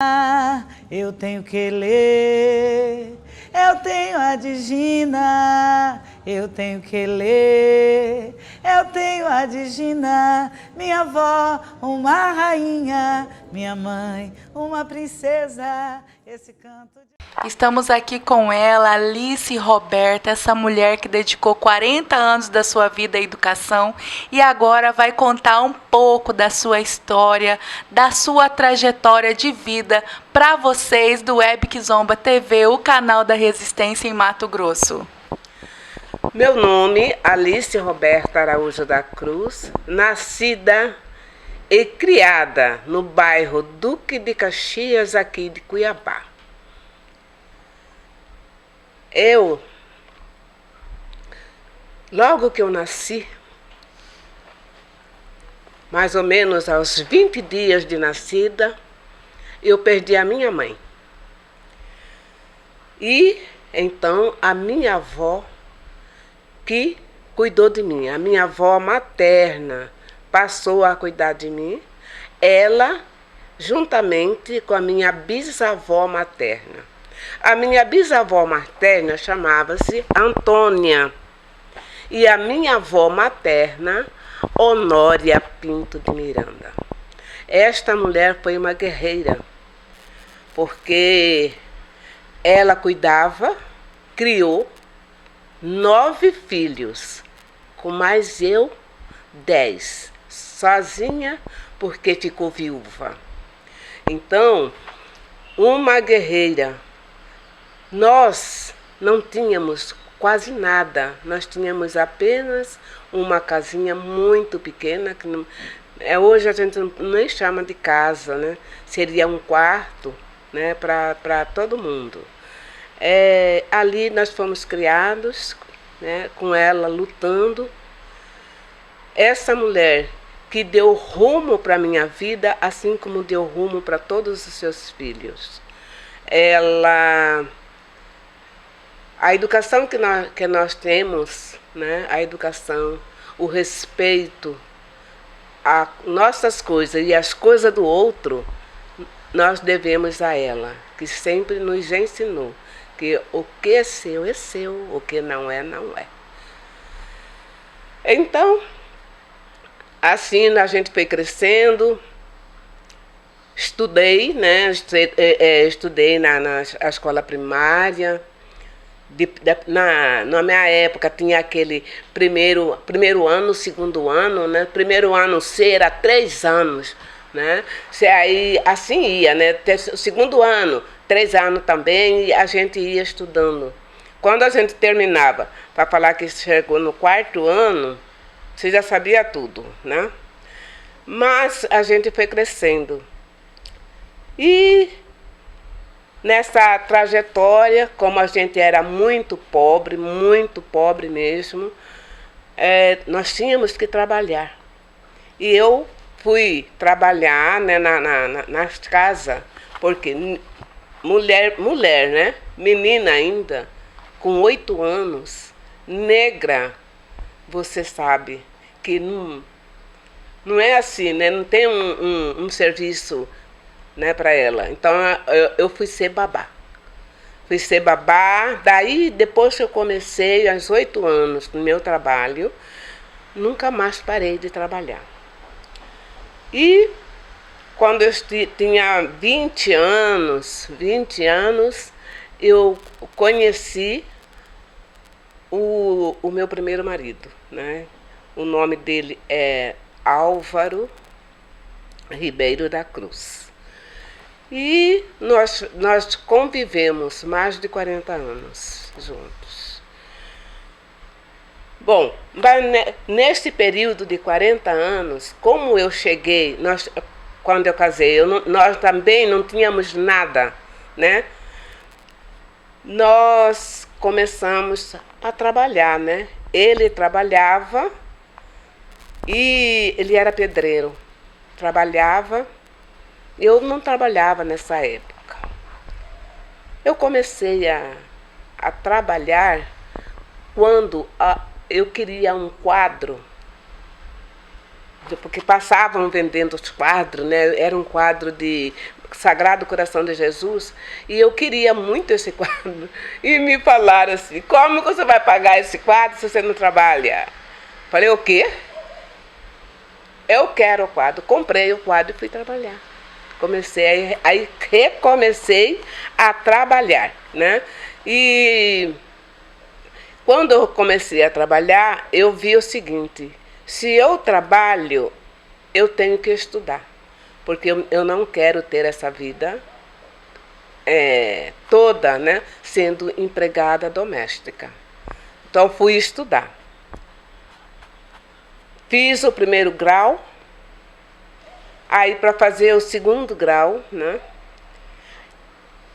Eu tenho que ler, eu tenho a Digina, eu tenho que ler, eu tenho a Digina, minha avó, uma rainha, minha mãe, uma princesa, esse canto de... Estamos aqui com ela, Alice Roberta, essa mulher que dedicou 40 anos da sua vida à educação e agora vai contar um pouco da sua história, da sua trajetória de vida para vocês do Web Kizomba TV, o canal da Resistência em Mato Grosso. Meu nome, Alice Roberta Araújo da Cruz, nascida e criada no bairro Duque de Caxias, aqui de Cuiabá. Logo que eu nasci, mais ou menos aos 20 dias de nascida, eu perdi a minha mãe. E então a minha avó que cuidou de mim, a minha avó materna passou a cuidar de mim, ela juntamente com a minha bisavó materna. A minha bisavó materna chamava-se Antônia e a minha avó materna, Honória Pinto de Miranda. Esta mulher foi uma guerreira, porque ela cuidava, criou 9 filhos, com mais eu 10, sozinha porque ficou viúva. Então, uma guerreira. Nós não tínhamos quase nada, nós tínhamos apenas uma casinha muito pequena, que não, hoje a gente nem chama de casa, né? Seria um quarto, né, para todo mundo. Ali nós fomos criados, né, com ela lutando. Essa mulher que deu rumo para a minha vida, assim como deu rumo para todos os seus filhos. A educação que nós temos, né, a educação, o respeito, as nossas coisas e as coisas do outro, nós devemos a ela, que sempre nos ensinou que o que é seu, o que não é, não é. Então, assim a gente foi crescendo, estudei, né, estudei na escola primária. Na minha época tinha aquele primeiro ano, segundo ano, né? Primeiro ano C era 3 anos, né? Aí assim ia, né? Segundo ano, 3 anos também, e a gente ia estudando. Quando a gente terminava, para falar que chegou no 4º ano, você já sabia tudo, né? Mas a gente foi crescendo. E nessa trajetória, como a gente era muito pobre mesmo, nós tínhamos que trabalhar. E eu fui trabalhar, né, nas casas, porque mulher, né, menina ainda, com 8 anos, negra, você sabe que não é assim, né, não tem um serviço, né, para ela. Então eu fui ser babá. Daí depois que eu comecei, aos 8 anos, no meu trabalho, nunca mais parei de trabalhar. E quando eu tinha 20 anos, eu conheci o meu primeiro marido, né? O nome dele é Álvaro Ribeiro da Cruz. E nós convivemos mais de 40 anos juntos. Bom, nesse período de 40 anos, como eu cheguei, quando eu casei, nós também não tínhamos nada, né? Nós começamos a trabalhar, né? Ele trabalhava e ele era pedreiro. Trabalhava. Eu não trabalhava nessa época. Eu comecei a trabalhar quando eu queria um quadro porque passavam vendendo os quadros, né? Era um quadro de Sagrado Coração de Jesus, e eu queria muito esse quadro. E me falaram assim, como você vai pagar esse quadro se você não trabalha? Falei, o quê? Eu quero o quadro. Comprei o quadro e fui trabalhar. Aí recomecei a trabalhar, né? E quando eu comecei a trabalhar, eu vi o seguinte, se eu trabalho, eu tenho que estudar. Porque eu não quero ter essa vida toda, né, sendo empregada doméstica. Então, fui estudar. Fiz o primeiro grau, aí para fazer o segundo grau, né?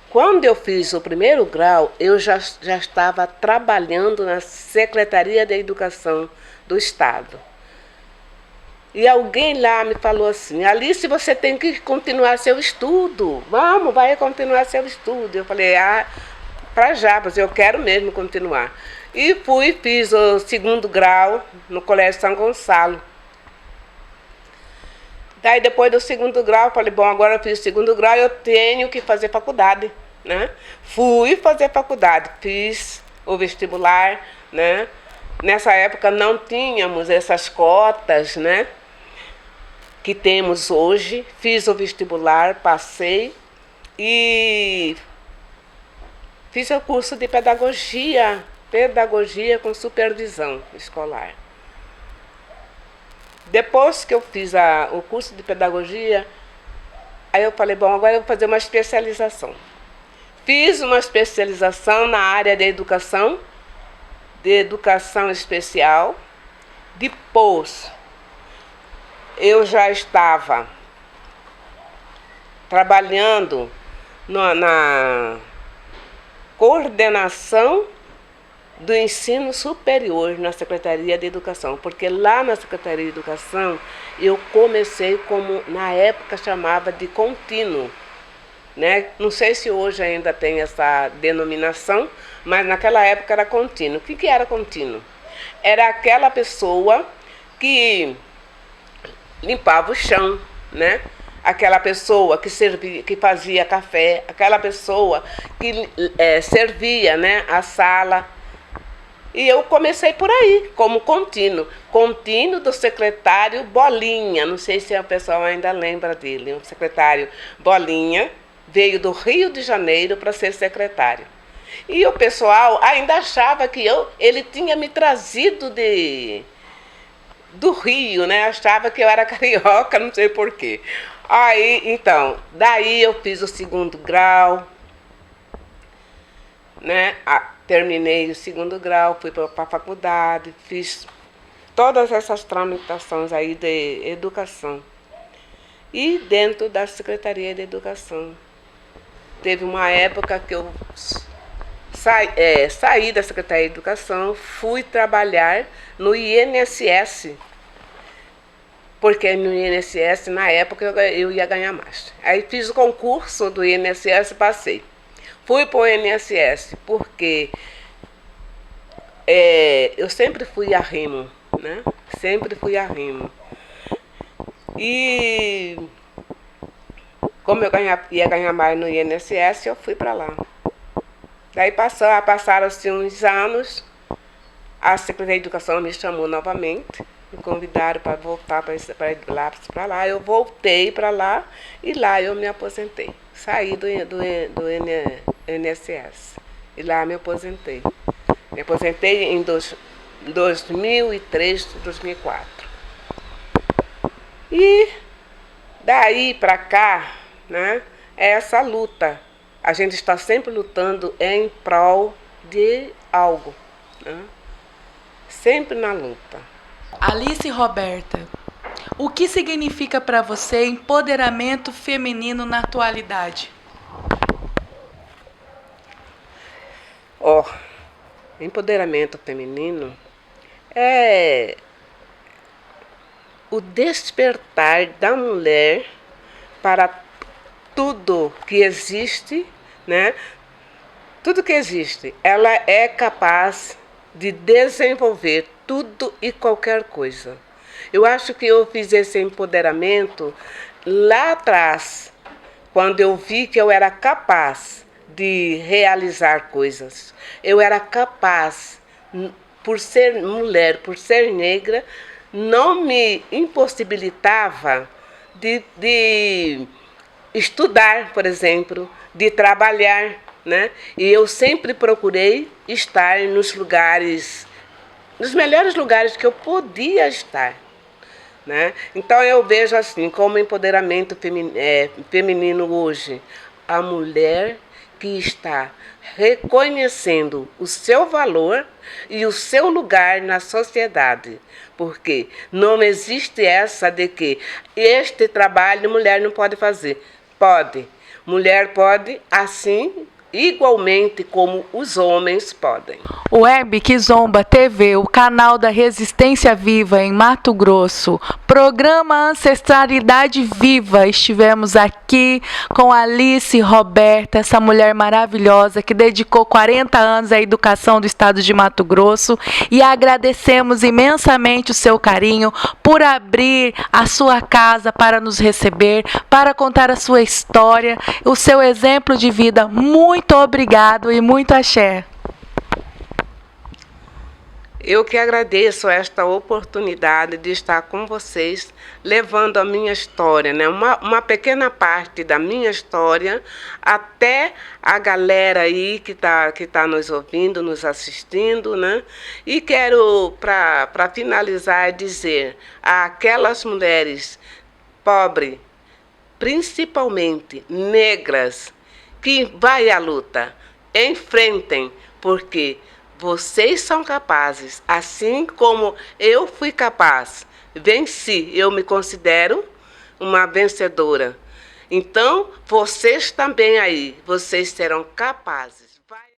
Quando eu fiz o primeiro grau, eu já estava trabalhando na Secretaria de Educação do Estado. E alguém lá me falou assim, Alice, você tem que continuar seu estudo. Vamos, vai continuar seu estudo. Eu falei, para já, mas eu quero mesmo continuar. E fiz o segundo grau no Colégio São Gonçalo. Daí depois do segundo grau, eu falei, bom, agora eu fiz o segundo grau, eu tenho que fazer faculdade, né? Fui fazer faculdade, fiz o vestibular, né? Nessa época não tínhamos essas cotas, né, que temos hoje. Fiz o vestibular, passei e fiz o curso de pedagogia com supervisão escolar. Depois que eu fiz o curso de pedagogia, aí eu falei, bom, agora eu vou fazer uma especialização. Fiz uma especialização na área de educação especial. Depois, eu já estava trabalhando na coordenação do ensino superior na Secretaria de Educação, porque lá na Secretaria de Educação eu comecei como, na época, chamava de contínuo, né? Não sei se hoje ainda tem essa denominação, mas naquela época era contínuo. O que era contínuo? Era aquela pessoa que limpava o chão, né? Aquela pessoa que fazia café, aquela pessoa que servia, né, a sala. E eu comecei por aí, como contínuo. Contínuo do secretário Bolinha. Não sei se o pessoal ainda lembra dele. O secretário Bolinha veio do Rio de Janeiro para ser secretário. E o pessoal ainda achava que ele tinha me trazido do Rio, né? Achava que eu era carioca, não sei porquê. Aí, então, daí eu fiz o segundo grau, né? Terminei o segundo grau, fui para a faculdade, fiz todas essas tramitações aí de educação. E dentro da Secretaria de Educação. Teve uma época que eu saí da Secretaria de Educação, fui trabalhar no INSS, porque no INSS, na época, eu ia ganhar mais. Aí fiz o concurso do INSS e passei. Fui para o INSS, porque eu sempre fui arrimo, né? Sempre fui arrimo. E como eu ia ganhar mais no INSS, eu fui para lá. Daí passaram-se uns anos, a Secretaria de Educação me chamou novamente, me convidaram para voltar para lá. Eu voltei para lá e lá eu me aposentei. Saí do INSS e lá me aposentei. Me aposentei em 2003, 2004. E daí para cá, né, é essa luta. A gente está sempre lutando em prol de algo, né? Sempre na luta. Alice Roberta, o que significa para você empoderamento feminino na atualidade? Empoderamento feminino é o despertar da mulher para tudo que existe, né? Tudo que existe, ela é capaz de desenvolver tudo e qualquer coisa. Eu acho que eu fiz esse empoderamento lá atrás, quando eu vi que eu era capaz de realizar coisas. Eu era capaz, por ser mulher, por ser negra, não me impossibilitava de estudar, por exemplo, de trabalhar, né? E eu sempre procurei estar nos lugares, nos melhores lugares que eu podia estar, né? Então eu vejo assim, como empoderamento feminino hoje, a mulher que está reconhecendo o seu valor e o seu lugar na sociedade. Porque não existe essa de que este trabalho mulher não pode fazer. Pode. Mulher pode, assim, igualmente como os homens podem. Web Kizomba TV, o canal da Resistência Viva em Mato Grosso, programa Ancestralidade Viva. Estivemos aqui com Alice Roberta, essa mulher maravilhosa que dedicou 40 anos à educação do estado de Mato Grosso, e agradecemos imensamente o seu carinho por abrir a sua casa para nos receber, para contar a sua história, o seu exemplo de vida. Muito obrigado e muito axé. Eu que agradeço esta oportunidade de estar com vocês, levando a minha história, né? Uma pequena parte da minha história, até a galera aí que tá nos ouvindo, nos assistindo, né? E quero, para finalizar, dizer àquelas mulheres pobres, principalmente negras, que vai à luta, enfrentem, porque vocês são capazes, assim como eu fui capaz, venci, eu me considero uma vencedora. Então, vocês também aí, vocês serão capazes.